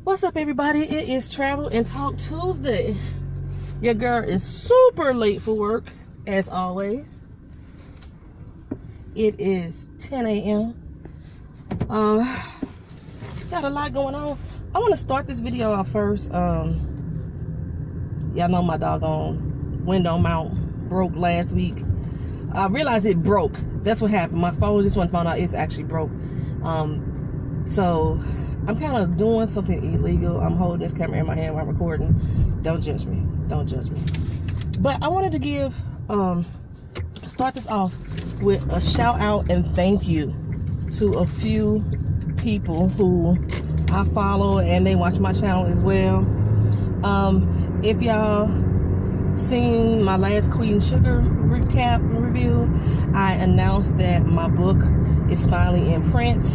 What's up, everybody? It is Travel and Talk Tuesday. Your girl is super late for work, as always. It is 10 a.m. Got a lot going on. I want to start this video off first. Y'all know my doggone window mount broke last week. I realized it broke. That's what happened. My phone just found out it's actually broke. So I'm kind of doing something illegal. I'm holding this camera in my hand while I'm recording. Don't judge me. Don't judge me. But I wanted to give, start this off with a shout out and thank you to a few people who I follow and they watch my channel as well. If y'all seen my last Queen Sugar recap review, I announced that my book is finally in print.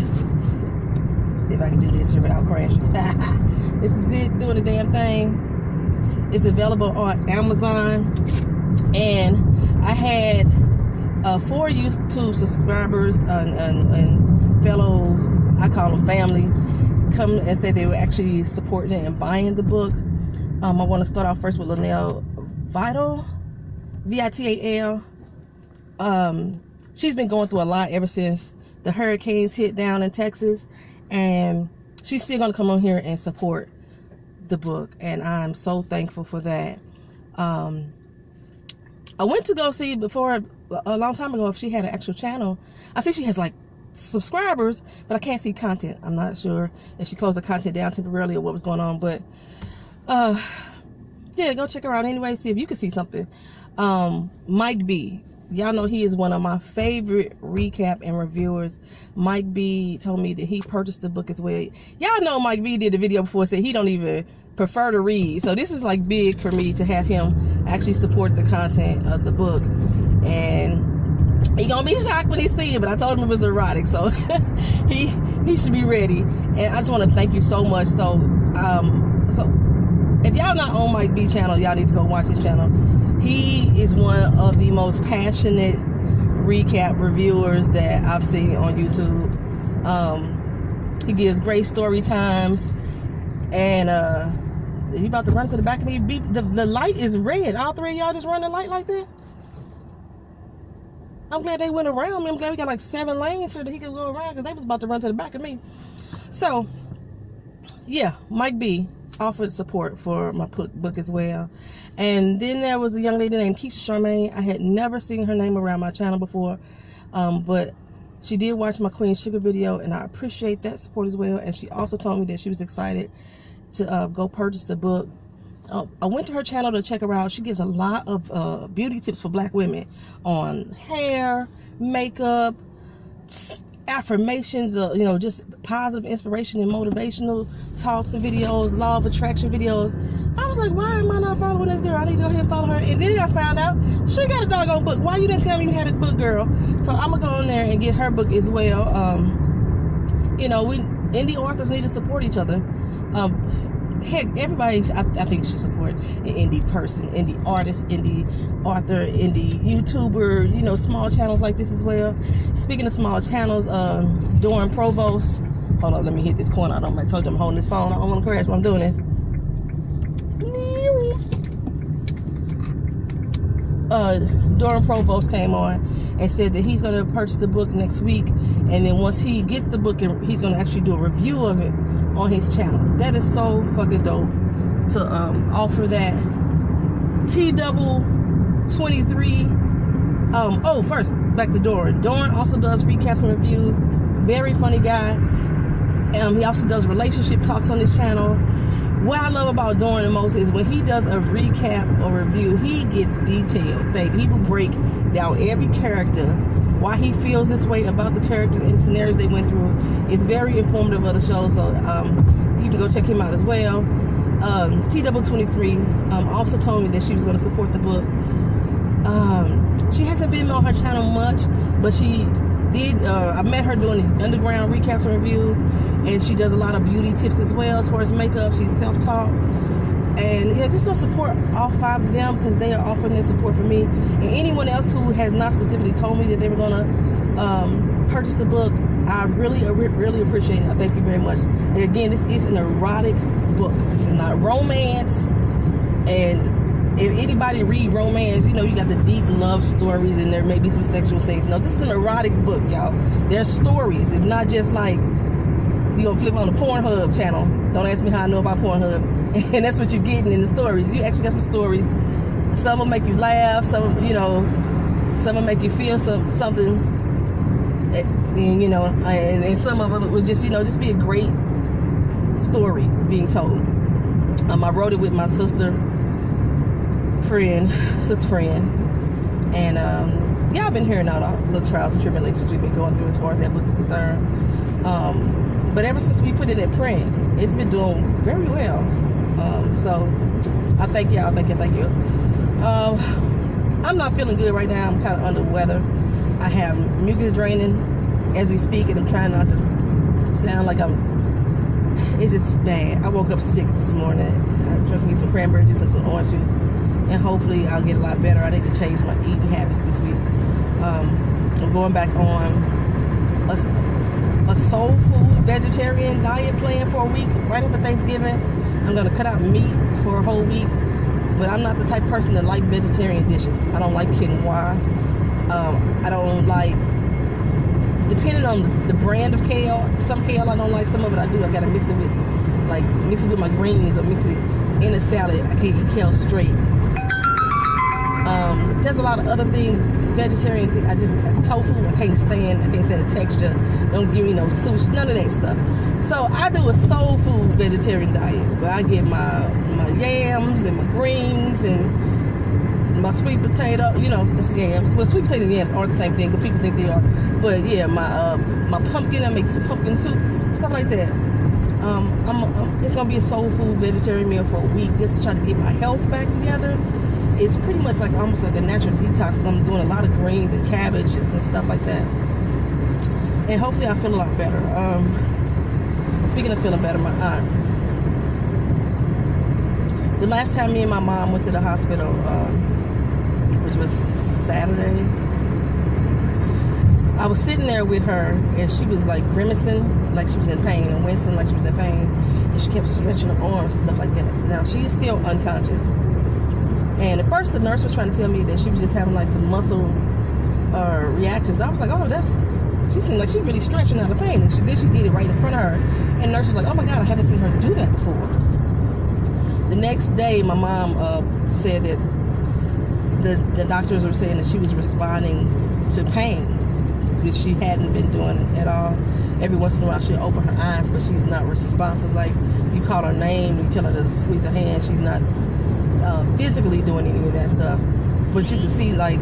See if I can do this here without crashing. This is it, doing the damn thing. It's available on Amazon, and I had 4 YouTube subscribers and fellow, I call them family, come and say they were actually supporting it and buying the book. I want to start off first with Linnell Vital, Vital. She's been going through a lot ever since the hurricanes hit down in Texas. And she's still gonna come on here and support the book, and I'm so thankful for that. I went to go see before a long time ago if she had an actual channel. I see she has like subscribers, but I can't see content. I'm not sure if she closed the content down temporarily or what was going on, but yeah, go check her out anyway, see if you can see something. Mike B, y'all know he is one of my favorite recap and reviewers. Mike B told me that he purchased the book as well. Y'all know Mike B did a video before, said he don't even prefer to read. So this is like big for me to have him actually support the content of the book. And he gonna be shocked when he see it, but I told him it was erotic, so he should be ready. And I just want to thank you so much. So if y'all not on Mike B channel, y'all need to go watch his channel. He is one of the most passionate recap reviewers that I've seen on YouTube. He gives great story times, and you about to run to the back of me? The light is red. All three of y'all just run the light like that? I'm glad they went around me. I'm glad we got like 7 lanes here that he could go around, because they was about to run to the back of me. So yeah, Mike B offered support for my book as well. And then there was a young lady named Keisha Charmaine. I had never seen her name around my channel before, but she did watch my Queen Sugar video, and I appreciate that support as well. And she also told me that she was excited to go purchase the book. I went to her channel to check her out. She gives a lot of beauty tips for black women on hair, makeup, affirmations, you know, just positive inspiration and motivational talks and videos, law of attraction videos. I was like, why am I not following this girl? I need to go ahead and follow her. And then I found out she got a doggone book. Why you didn't tell me you had a book, girl? So I'm gonna go in there and get her book as well. You know, we indie authors need to support each other. Heck, everybody, I think should support an indie person, indie artist, indie author, indie YouTuber, you know, small channels like this as well. Speaking of small channels, Doran Provost, hold up, let me hit this corner. I told you I'm holding this phone. I don't want to crash while I'm doing this. Doran Provost came on and said that he's going to purchase the book next week, and then once he gets the book, he's going to actually do a review of it on his channel. That is so fucking dope to offer that. TATT. Oh, first back to Doran. Doran also does recaps and reviews. Very funny guy. He also does relationship talks on his channel. What I love about Doran the most is when he does a recap or review, he gets detailed, baby. He will break down every character, why he feels this way about the characters and scenarios they went through. It's very informative of the show, so you can go check him out as well. TATT also told me that she was going to support the book. She hasn't been on her channel much, but she did. I met her doing the underground recaps and reviews, and she does a lot of beauty tips as well as far as makeup. She's self-taught. And yeah, just go support all 5 of them, because they are offering their support for me. And anyone else who has not specifically told me that they were going to purchase the book, I really appreciate it. I thank you very much. Again, this is an erotic book. This is not romance. And if anybody read romance, you know, you got the deep love stories and there may be some sexual scenes. No, this is an erotic book, y'all. There's stories. It's not just like you gonna flip on the Pornhub channel. Don't ask me how I know about Pornhub. And that's what you're getting in the stories. You actually got some stories. Some will make you laugh. Some, you know, some will make you feel something. And, you know, and some of them would just, you know, just be a great story being told. I wrote it with my sister friend, and yeah, I've been hearing all the trials and tribulations we've been going through as far as that book is concerned. But ever since we put it in print, it's been doing very well. So I thank y'all. Thank you. I'm not feeling good right now. I'm kind of under the weather. I have mucus draining as we speak, and I'm trying not to sound like it's just bad. I woke up sick this morning. I'm trying to get some cranberry juice and some orange juice, and hopefully I'll get a lot better. I need to change my eating habits this week. I'm going back on a soul food vegetarian diet plan for a week right after Thanksgiving. I'm going to cut out meat for a whole week, but I'm not the type of person that like vegetarian dishes. I don't like quinoa. I don't like, depending on the brand of kale, some kale I don't like, some of it I do. I gotta mix it with my greens or mix it in a salad. I can't eat kale straight. There's a lot of other things, vegetarian things, tofu, I can't stand the texture. Don't give me no sushi, none of that stuff. So I do a soul food vegetarian diet where I get my yams and my greens and my sweet potato, you know, it's yams. Well, sweet potato and yams aren't the same thing, but people think they are. But yeah, my pumpkin, I make some pumpkin soup, stuff like that. It's gonna be a soul food vegetarian meal for a week just to try to get my health back together. It's pretty much like almost like a natural detox, because I'm doing a lot of greens and cabbages and stuff like that. And hopefully I feel a lot better. Speaking of feeling better, my aunt, the last time me and my mom went to the hospital, which was Saturday, I was sitting there with her and she was like grimacing like she was in pain and wincing like she was in pain, and she kept stretching her arms and stuff like that. Now she's still unconscious, and at first the nurse was trying to tell me that she was just having like some muscle reactions. I was like, oh, she seemed like she really stretching out of pain, and then she did it right in front of her, and the nurse was like, oh my God, I haven't seen her do that before. The next day my mom said that the doctors were saying that she was responding to pain, which she hadn't been doing at all. Every once in a while she'll open her eyes, but she's not responsive. Like, you call her name, you tell her to squeeze her hand, she's not physically doing any of that stuff. But you can see, like,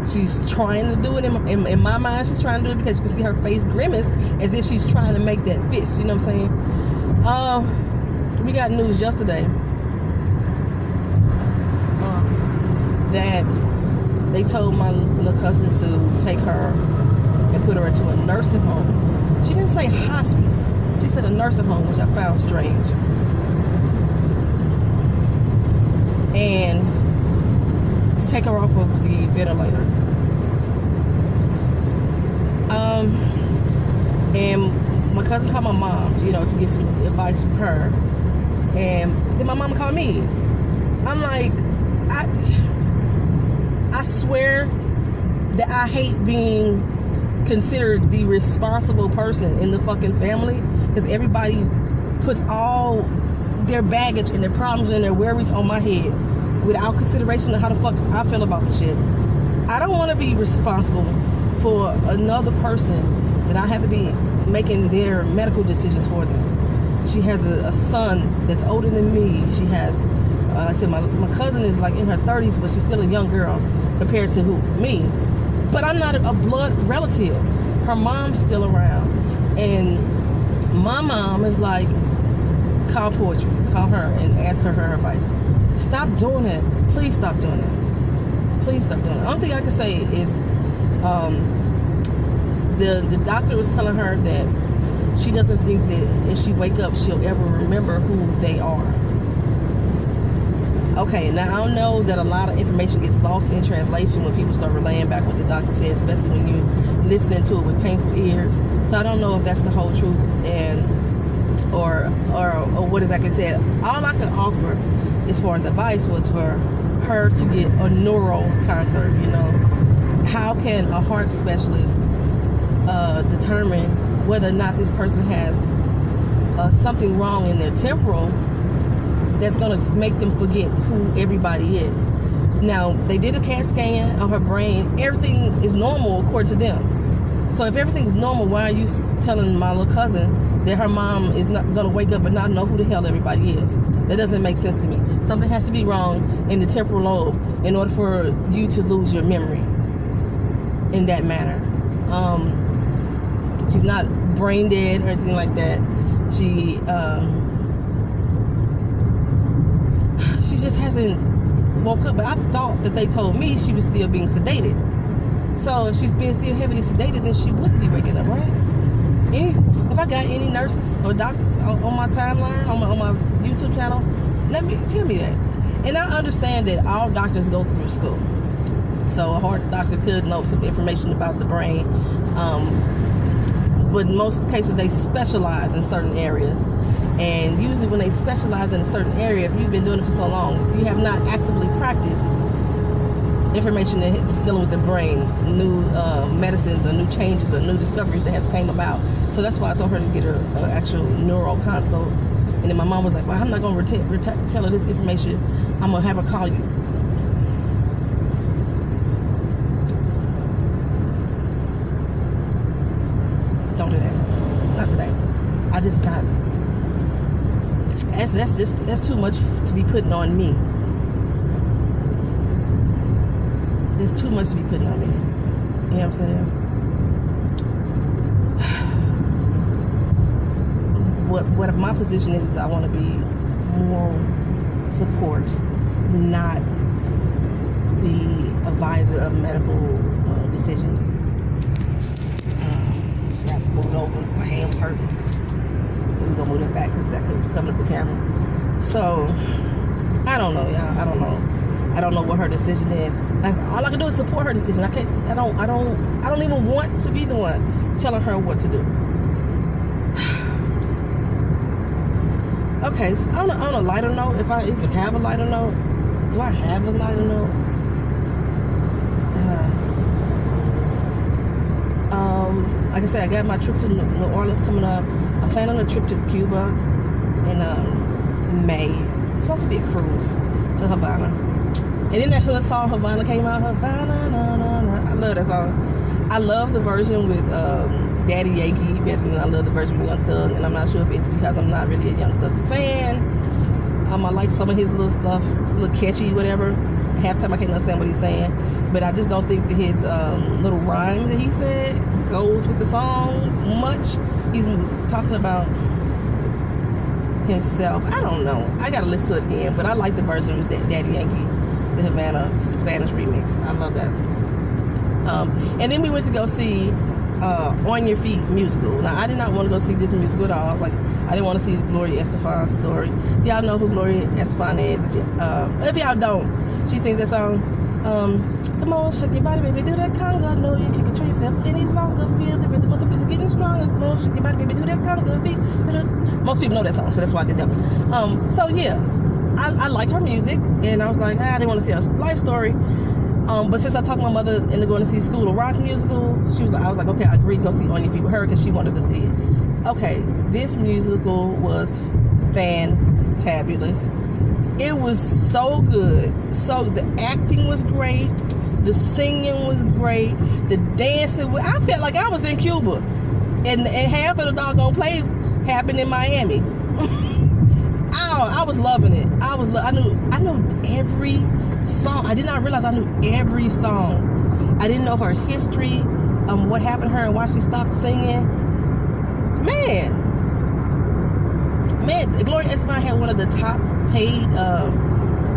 she's trying to do it. In my mind, she's trying to do it because you can see her face grimace as if she's trying to make that fist. You know what I'm saying? We got news yesterday that they told my little cousin to take her and put her into a nursing home. She didn't say hospice. She said a nursing home, which I found strange. And to take her off of the ventilator. And my cousin called my mom, you know, to get some advice from her. And then my mom called me. I'm like, I swear that I hate being considered the responsible person in the fucking family, because everybody puts all their baggage and their problems and their worries on my head without consideration of how the fuck I feel about the shit. I don't want to be responsible for another person that I have to be making their medical decisions for them. She has a son that's older than me. She has I said my cousin is like in her 30s, but she's still a young girl compared to me. But I'm not a blood relative. Her mom's still around. And my mom is like, call Poetry. Call her and ask her advice. Stop doing it. Please stop doing it. Please stop doing it. The only thing I can say is the doctor was telling her that she doesn't think that if she wake up, she'll ever remember who they are. Okay, now I know that a lot of information gets lost in translation when people start relaying back what the doctor said, especially when you're listening to it with painful ears. So I don't know if that's the whole truth. And or what exactly said. All I could offer as far as advice was for her to get a neuro consult. You know, how can a heart specialist determine whether or not this person has something wrong in their temporal that's going to make them forget who everybody is. Now, they did a CAT scan on her brain. Everything is normal according to them. So if everything's normal, why are you telling my little cousin that her mom is not going to wake up and not know who the hell everybody is? That doesn't make sense to me. Something has to be wrong in the temporal lobe in order for you to lose your memory in that manner. She's not brain dead or anything like that. She just hasn't woke up. But I thought that they told me she was still being sedated. So if she's being still heavily sedated, then she wouldn't be waking up, right? If I got any nurses or doctors on my timeline, on my YouTube channel, tell me that. And I understand that all doctors go through school. So a heart doctor could know some information about the brain. But in most cases, they specialize in certain areas. And usually when they specialize in a certain area, if you've been doing it for so long, you have not actively practiced information that's dealing with the brain, new medicines or new changes or new discoveries that have came about. So that's why I told her to get her actual neuro consult. And then my mom was like, well, I'm not going to tell her this information. I'm going to have her call you. Don't do that. Not today. I just not. That's too much to be putting on me. There's too much to be putting on me. You know what I'm saying? What my position is I want to be moral support, not the advisor of medical decisions. So I moved over. My hand was hurting. We're gonna move it back because that could be coming up the camera. So I don't know, y'all. I don't know. I don't know what her decision is. All I can do is support her decision. I don't even want to be the one telling her what to do. Okay, so on a lighter note, if I even have a lighter note, do I have a lighter note? Like I said, I got my trip to New Orleans coming up. I'm planning on a trip to Cuba in May. It's supposed to be a cruise to Havana. And then that hood song Havana came out. Havana, na, na, na. I love that song. I love the version with Daddy Yankee better than I love the version with Young Thug. And I'm not sure if it's because I'm not really a Young Thug fan. I like some of his little stuff. It's a little catchy, whatever. Half-time I can't understand what he's saying. But I just don't think that his little rhyme that he said goes with the song much. He's talking about himself. I don't know. I gotta listen to it again. But I like the version with Daddy Yankee, the Havana Spanish remix. I love that. And then we went to go see On Your Feet musical. Now, I did not want to go see this musical at all. I was like, I didn't want to see Gloria Estefan's story. Y'all know who Gloria Estefan is. If y'all don't, she sings that song. Come on, shake your body, baby, do that conga. No, you can't control yourself any longer. Feel the rhythm of the music getting stronger. Come on, shake your body, baby, do that conga. Most people know that song, so that's why I did that one. So yeah, I like her music, and I was like, I didn't want to see her life story. But since I talked my mother into going to see School of Rock musical, I was like, okay, I agreed to go see On Your Feet with her because she wanted to see it. Okay, this musical was fantabulous. It was so good. So the acting was great, the singing was great, the dancing. I felt like I was in Cuba, and half of the doggone play happened in Miami. I was loving it. I knew every song. I did not realize I knew every song. I didn't know her history, what happened to her and why she stopped singing. Man, Gloria Estefan had one of the top paid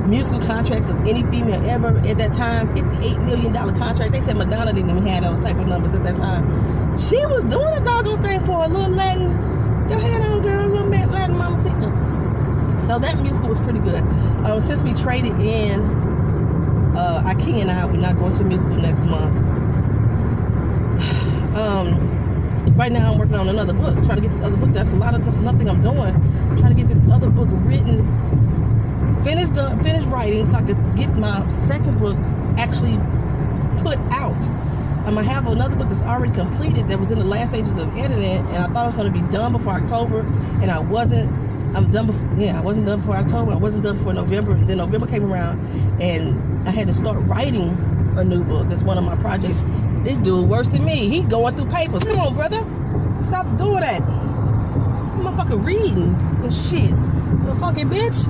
musical contracts of any female ever at that time. $58 million contract. They said Madonna didn't even have those type of numbers at that time. She was doing a doggone thing for a little Latin. Go ahead on, girl, a little Latin mamacita. So that musical was pretty good. Since we traded in, Ikea and I, we're not going to a musical next month. Right now I'm working on another book, trying to get this other book. That's nothing I'm doing. I'm trying to get this other book written, finished writing, so I could get my second book actually put out. I have another book that's already completed that was in the last stages of editing, and I thought it was going to be done before October, and I wasn't. I wasn't done before October. I wasn't done before November, and then November came around, and I had to start writing a new book. It's one of my projects. This dude worse than me. He going through papers. Come on, brother. Stop doing that. I'm motherfucking reading and shit. You fucking bitch.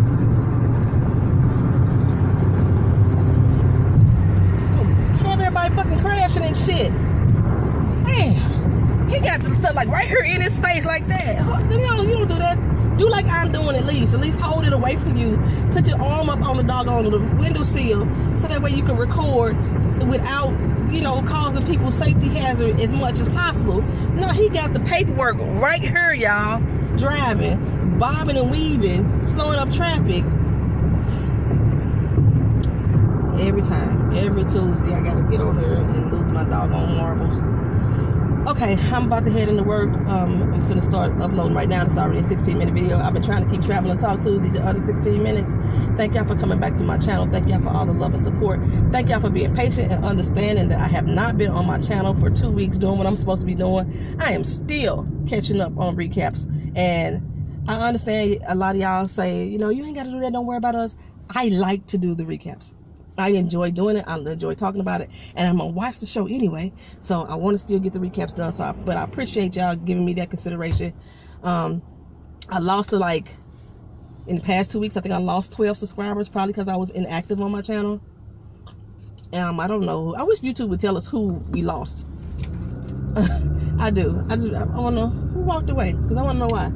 Have everybody fucking crashing and shit. Man, he got the stuff like right here in his face like that. No, you don't do that. Do like I'm doing at least. At least hold it away from you. Put your arm up on the doggone the windowsill so that way you can record without, you know, causing people safety hazard as much as possible. No, he got the paperwork right here, y'all. Driving, bobbing and weaving, slowing up traffic. Every time, every Tuesday, I gotta get on here and lose my doggone marbles. Okay, I'm about to head into work. I'm finna start uploading right now. It's already a 16-minute video. I've been trying to keep Traveling Talk Tuesday to under 16 minutes. Thank y'all for coming back to my channel. Thank y'all for all the love and support. Thank y'all for being patient and understanding that I have not been on my channel for 2 weeks doing what I'm supposed to be doing. I am still catching up on recaps. And I understand a lot of y'all say, you know, you ain't got to do that. Don't worry about us. I like to do the recaps. I enjoy doing it. I enjoy talking about it, and I'm gonna watch the show anyway. So I want to still get the recaps done. But I appreciate y'all giving me that consideration. I lost in the past 2 weeks. I think I lost 12 subscribers, probably because I was inactive on my channel. I don't know. I wish YouTube would tell us who we lost. I do. I want to know who walked away because I want to know why.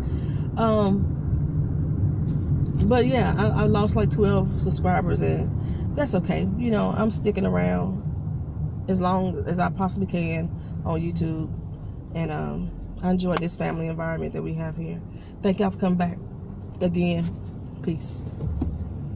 But yeah, I lost like 12 subscribers and. That's okay. You know, I'm sticking around as long as I possibly can on YouTube. And I enjoy this family environment that we have here. Thank y'all for coming back again. Peace.